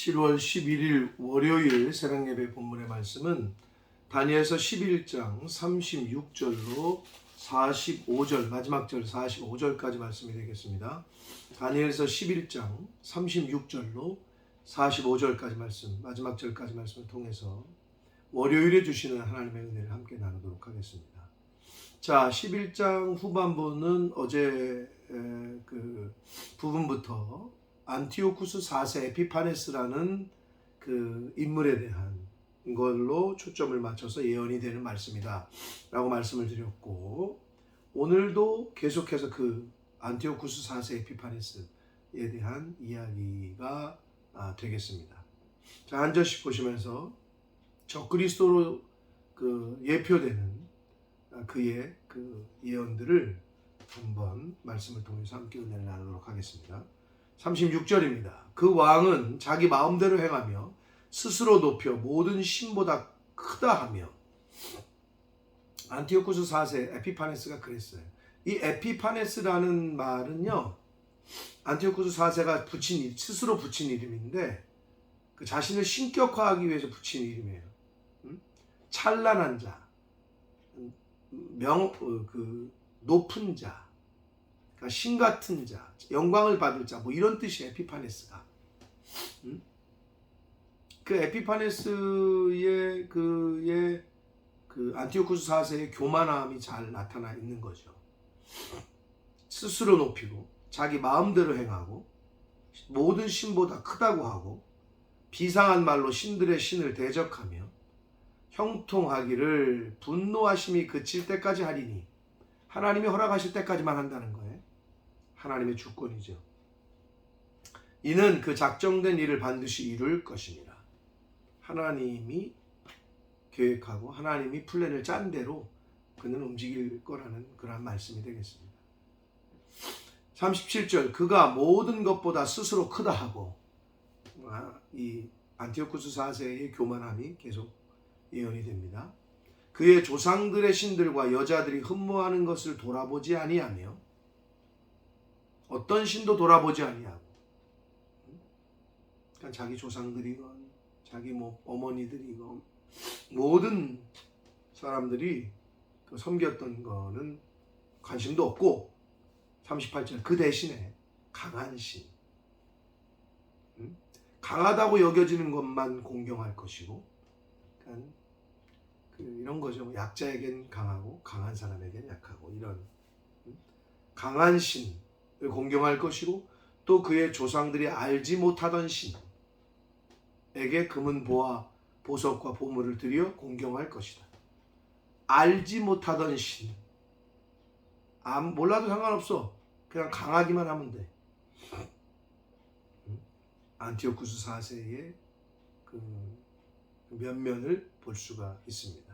7월 11일 월요일 새벽예배 본문의 말씀은 다니엘서 11장 36절로 45절 마지막 절 45절까지 말씀이 되겠습니다. 다니엘서 11장 36절로 45절까지 말씀 마지막 절까지 말씀을 통해서 월요일에 주시는 하나님의 은혜를 함께 나누도록 하겠습니다. 자, 11장 후반부는 어제 그 부분부터 안티오쿠스 4세 에피파네스라는 그 인물에 대한 걸로 초점을 맞춰서 예언이 되는 말씀이다 라고 말씀을 드렸고, 오늘도 계속해서 그 안티오쿠스 4세 에피파네스에 대한 이야기가 되겠습니다. 자, 한 절씩 보시면서 적그리스도로 그 예표되는 그의 그 예언들을 한번 말씀을 통해서 함께 은혜를 나누도록 하겠습니다. 36절입니다. 그 왕은 자기 마음대로 행하며 스스로 높여 모든 신보다 크다 하며, 안티오쿠스 4세 에피파네스가 그랬어요. 이 에피파네스라는 말은요, 안티오쿠스 4세가 스스로 붙인 이름인데 그 자신을 신격화하기 위해서 붙인 이름이에요. 찬란한 자, 높은 자, 신 같은 자, 영광을 받을 자, 뭐 이런 뜻이에요. 에피파네스가. 그 에피파네스의 그 안티오쿠스 4세의 교만함이 잘 나타나 있는 거죠. 스스로 높이고 자기 마음대로 행하고 모든 신보다 크다고 하고 비상한 말로 신들의 신을 대적하며 형통하기를 분노하심이 그칠 때까지 하리니, 하나님이 허락하실 때까지만 한다는 거예요. 하나님의 주권이죠. 이는 그 작정된 일을 반드시 이룰 것입니다. 하나님이 계획하고 하나님이 플랜을 짠 대로 그는 움직일 거라는 그런 말씀이 되겠습니다. 37절, 그가 모든 것보다 스스로 크다 하고, 이 안티오쿠스 4세의 교만함이 계속 예언이 됩니다. 그의 조상들의 신들과 여자들이 흠모하는 것을 돌아보지 아니하며, 어떤 신도 돌아보지 아니하고, 그러니까 자기 조상들이건 자기 어머니들이건 모든 사람들이 섬겼던 거는 관심도 없고, 38절, 그 대신에 강한 신, 강하다고 여겨지는 것만 공경할 것이고, 그러니까 이런 거죠. 약자에겐 강하고 강한 사람에겐 약하고, 이런 강한 신을 공경할 것이고, 또 그의 조상들이 알지 못하던 신에게 금은 보화 보석과 보물을 드려 공경할 것이다. 알지 못하던 신, 몰라도 상관없어. 그냥 강하기만 하면 돼. 안티오쿠스 4세의 그 면면을 볼 수가 있습니다.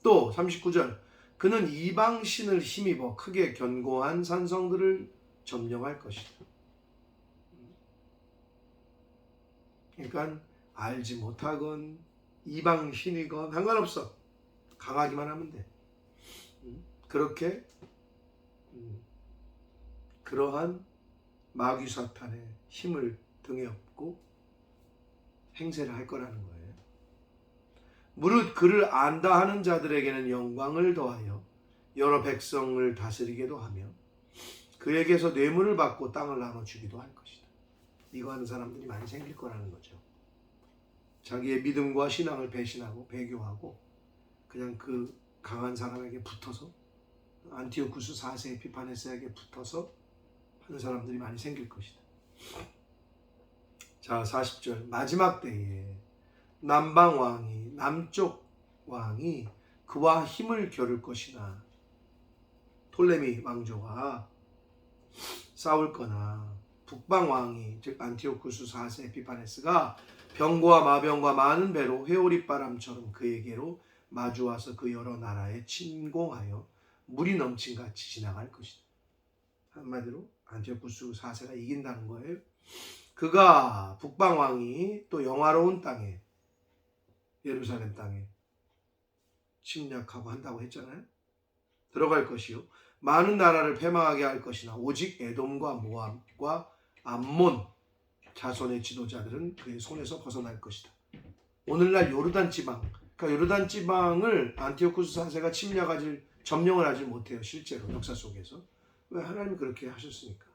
또 39절, 그는 이방 신을 힘입어 크게 견고한 산성들을 점령할 것이다. 그러니까 알지 못하건 이방 신이건 상관없어. 강하기만 하면 돼. 그렇게 그러한 마귀 사탄의 힘을 등에 업고 행세를 할 거라는 거예요. 무릇 그를 안다 하는 자들에게는 영광을 더하여 여러 백성을 다스리게도 하며 그에게서 뇌물을 받고 땅을 나눠주기도 할 것이다. 이거 하는 사람들이 많이 생길 거라는 거죠. 자기의 믿음과 신앙을 배신하고 배교하고 그냥 그 강한 사람에게 붙어서, 안티오쿠스 4세 에피파네스에게 붙어서 하는 사람들이 많이 생길 것이다. 자, 40절, 마지막 때에 남쪽 왕이 그와 힘을 겨룰 것이나, 톨레미 왕조가 싸울 거나, 북방 왕이 즉 안티오쿠스 4세 에피파네스가 병과 마병과 많은 배로 회오리바람처럼 그에게로 마주와서 그 여러 나라에 침공하여 물이 넘친같이 지나갈 것이다. 한마디로 안티오쿠스 4세가 이긴다는 거예요. 그가 북방 왕이 또 영화로운 땅에, 예루살렘 땅에 침략하고 한다고 했잖아요. 들어갈 것이요, 많은 나라를 패망하게 할 것이나 오직 에돔과 모압과 암몬, 자손의 지도자들은 그의 손에서 벗어날 것이다. 오늘날 요르단 지방, 그러니까 요르단 지방을 안티오쿠스 4세가 점령을 하지 못해요. 실제로 역사 속에서. 왜? 하나님이 그렇게 하셨으니까.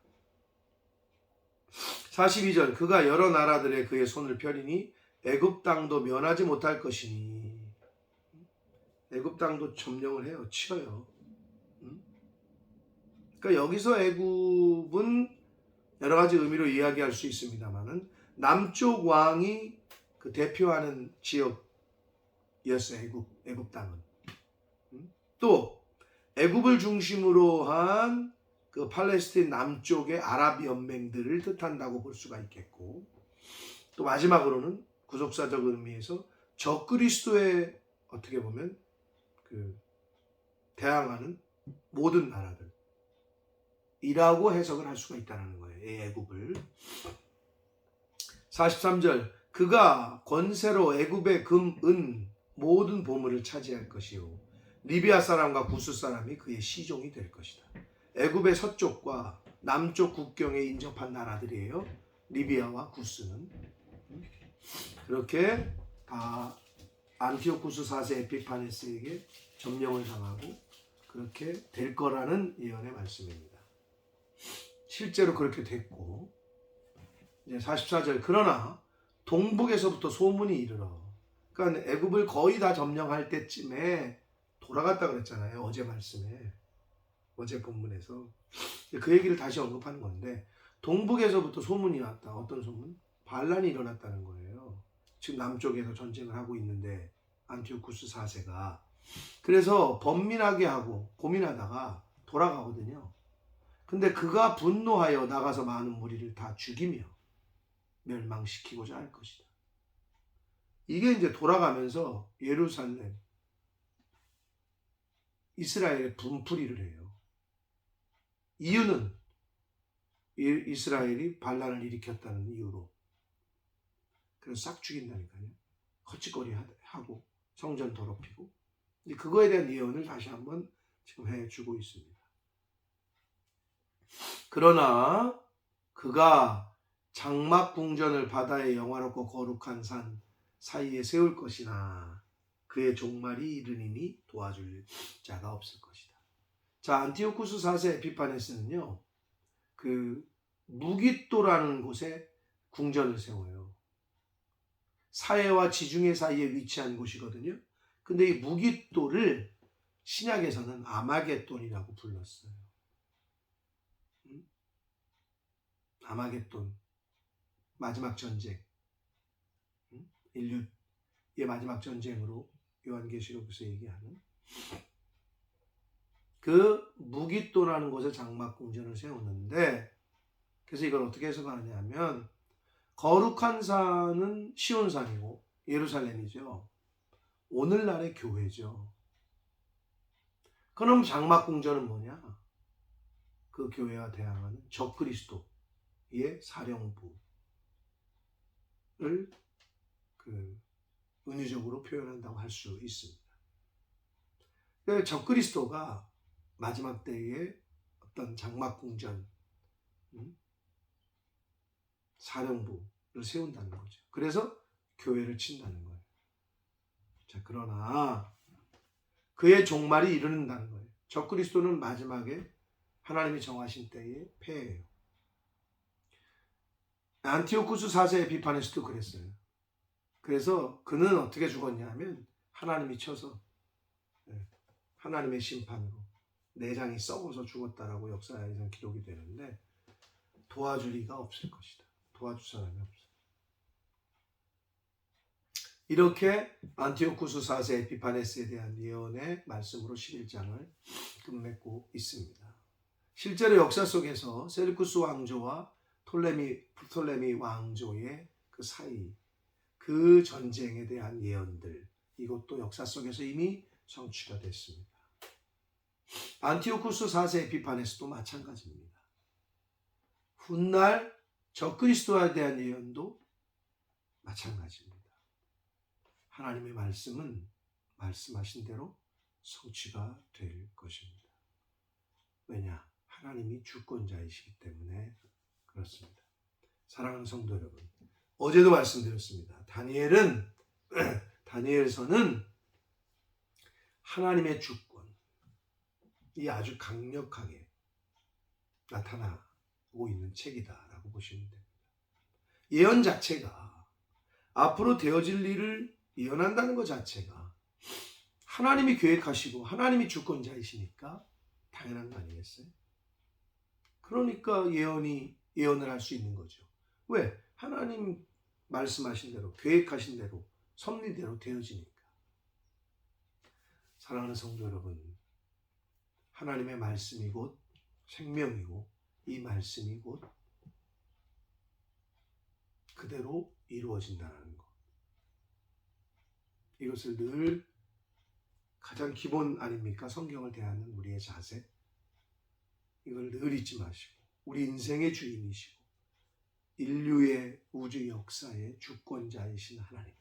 42절 그가 여러 나라들의 그의 손을 펴리니 애굽 땅도 면하지 못할 것이니. 애굽 땅도 점령을 해요. 치어요. 그러니까 여기서 애굽은 여러 가지 의미로 이야기할 수 있습니다만은 남쪽 왕이 그 대표하는 지역이었어요. 애굽 땅은. 또 애굽을 중심으로 한 그 팔레스틴 남쪽의 아랍 연맹들을 뜻한다고 볼 수가 있겠고, 또 마지막으로는 구속사적 의미에서 적그리스도에 어떻게 보면 그 대항하는 모든 나라들이라고 해석을 할 수가 있다는 거예요. 이 애굽을. 43절 그가 권세로 애굽의 금, 은 모든 보물을 차지할 것이요 리비아 사람과 구스 사람이 그의 시종이 될 것이다. 애굽의 서쪽과 남쪽 국경에 인접한 나라들이에요. 리비아와 구스는. 그렇게 다 안티오쿠스 4세 에피파네스에게 점령을 당하고 그렇게 될 거라는 예언의 말씀입니다. 실제로 그렇게 됐고, 이제 44절 그러나 동북에서부터 소문이 이르러, 그러니까 애굽을 거의 다 점령할 때쯤에 돌아갔다 그랬잖아요. 어제 말씀에, 어제 본문에서 그 얘기를 다시 언급하는 건데, 동북에서부터 소문이 왔다. 어떤 소문? 반란이 일어났다는 거예요. 지금 남쪽에서 전쟁을 하고 있는데 안티오쿠스 4세가 그래서 번민하게 하고 고민하다가 돌아가거든요. 근데 그가 분노하여 나가서 많은 무리를 다 죽이며 멸망시키고자 할 것이다. 이게 이제 돌아가면서 예루살렘, 이스라엘에 분풀이를 해요. 이유는 이스라엘이 반란을 일으켰다는 이유로. 그래서 싹 죽인다니까요. 헛짓거리 하고 성전 더럽히고. 그거에 대한 예언을 다시 한번 지금 해주고 있습니다. 그러나 그가 장막 궁전을 바다의 영화롭고 거룩한 산 사이에 세울 것이나 그의 종말이 이르니니 도와줄 자가 없을 것이다. 자, 안티오쿠스 4세 에피파네스는요, 그 무깃도라는 곳에 궁전을 세워요. 사해와 지중해 사이에 위치한 곳이거든요. 근데 이 무깃도를 신약에서는 아마겟돈이라고 불렀어요. 아마겟돈, 마지막 전쟁, 인류의 마지막 전쟁으로 요한계시록에서 얘기하는 그 무깃도라는 곳에 장막궁전을 세웠는데, 그래서 이걸 어떻게 해석하느냐 하면, 거룩한 산은 시온산이고 예루살렘이죠. 오늘날의 교회죠. 그럼 장막궁전은 뭐냐? 그 교회와 대항하는 적그리스도의 사령부를 그 은유적으로 표현한다고 할 수 있습니다. 적그리스도가 마지막 때에 어떤 장막궁전, 사령부를 세운다는 거죠. 그래서 교회를 친다는 거예요. 자, 그러나 그의 종말이 이르는다는 거예요. 적그리스도는 마지막에 하나님이 정하신 때에 패해요. 안티오쿠스 4세 에피파네스도 그랬어요. 그래서 그는 어떻게 죽었냐 하면 하나님이 쳐서 하나님의 심판으로 내장이 썩어서 죽었다라고 역사에서 기록이 되는데, 도와줄 리가 없을 것이다. 도와줄 사람이 없어. 이렇게 안티오쿠스 4세 에피파네스에 대한 예언의 말씀으로 11장을 끝맺고 있습니다. 실제로 역사 속에서 셀루쿠스 왕조와 프톨레미 왕조의 그 사이, 그 전쟁에 대한 예언들, 이것도 역사 속에서 이미 성취가 됐습니다. 안티오쿠스 4세 에피파네스도 마찬가지입니다. 훗날 적그리스도에 대한 예언도 마찬가지입니다. 하나님의 말씀은 말씀하신 대로 성취가 될 것입니다. 왜냐? 하나님이 주권자이시기 때문에 그렇습니다. 사랑하는 성도 여러분, 어제도 말씀드렸습니다. 다니엘서는 하나님의 주권이 아주 강력하게 나타나고 있는 책이다라고 보시면 됩니다. 예언 자체가 앞으로 되어질 일을 예언한다는 것 자체가 하나님이 계획하시고 하나님이 주권자이시니까 당연한 거 아니겠어요? 그러니까 예언을 할 수 있는 거죠. 왜? 하나님 말씀하신 대로, 계획하신 대로, 섭리대로 되어지니까. 사랑하는 성도 여러분, 하나님의 말씀이 곧 생명이고 이 말씀이 곧 그대로 이루어진다는 것. 이것을 늘 가장 기본 아닙니까? 성경을 대하는 우리의 자세. 이걸 늘 잊지 마시고 우리 인생의 주인이시고 인류의 우주 역사의 주권자이신 하나님,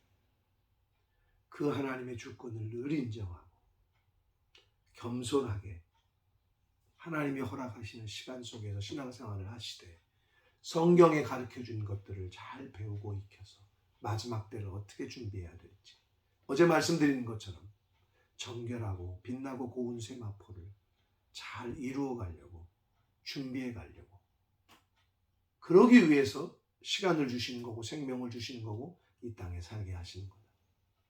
그 하나님의 주권을 늘 인정하고 겸손하게 하나님이 허락하시는 시간 속에서 신앙생활을 하시되 성경에 가르쳐준 것들을 잘 배우고 익혀서 마지막 때를 어떻게 준비해야 될지, 어제 말씀드린 것처럼 정결하고 빛나고 고운 세마포를 잘 이루어 가려고 준비해 가려고, 그러기 위해서 시간을 주시는 거고 생명을 주시는 거고 이 땅에 살게 하시는 거다.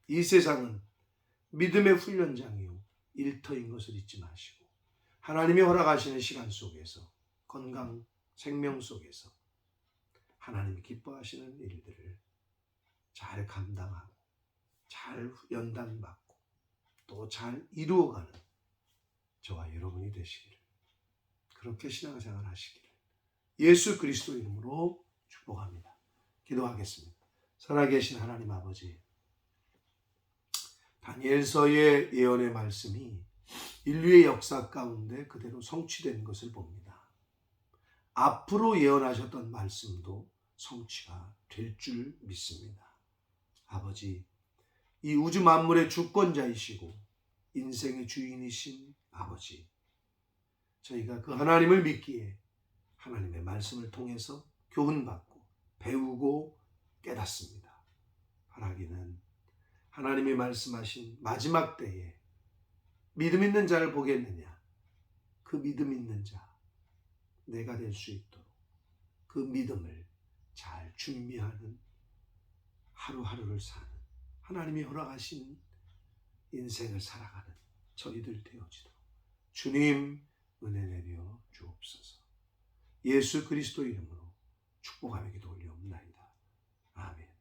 이 세상은 믿음의 훈련장이요 일터인 것을 잊지 마시고 하나님이 허락하시는 시간 속에서 건강, 생명 속에서 하나님이 기뻐하시는 일들을 잘 감당하고 잘 연단받고 또 잘 이루어가는 저와 여러분이 되시기를, 그렇게 신앙생활 하시기를 예수 그리스도 이름으로 축복합니다. 기도하겠습니다. 살아계신 하나님 아버지, 다니엘서의 예언의 말씀이 인류의 역사 가운데 그대로 성취된 것을 봅니다. 앞으로 예언하셨던 말씀도 성취가 될 줄 믿습니다. 아버지, 이 우주 만물의 주권자이시고 인생의 주인이신 아버지, 저희가 그 하나님을 믿기에 하나님의 말씀을 통해서 교훈받고 배우고 깨닫습니다. 바라기는 하나님이 말씀하신 마지막 때에 믿음 있는 자를 보겠느냐, 그 믿음 있는 자 내가 될 수 있도록 그 믿음을 잘 준비하는 하루하루를 사는, 하나님이 허락하신 인생을 살아가는 저희들 되어지도록 주님 은혜 내려 주옵소서. 예수 그리스도 이름으로 축복하며 기도 올려옵나이다. 아멘.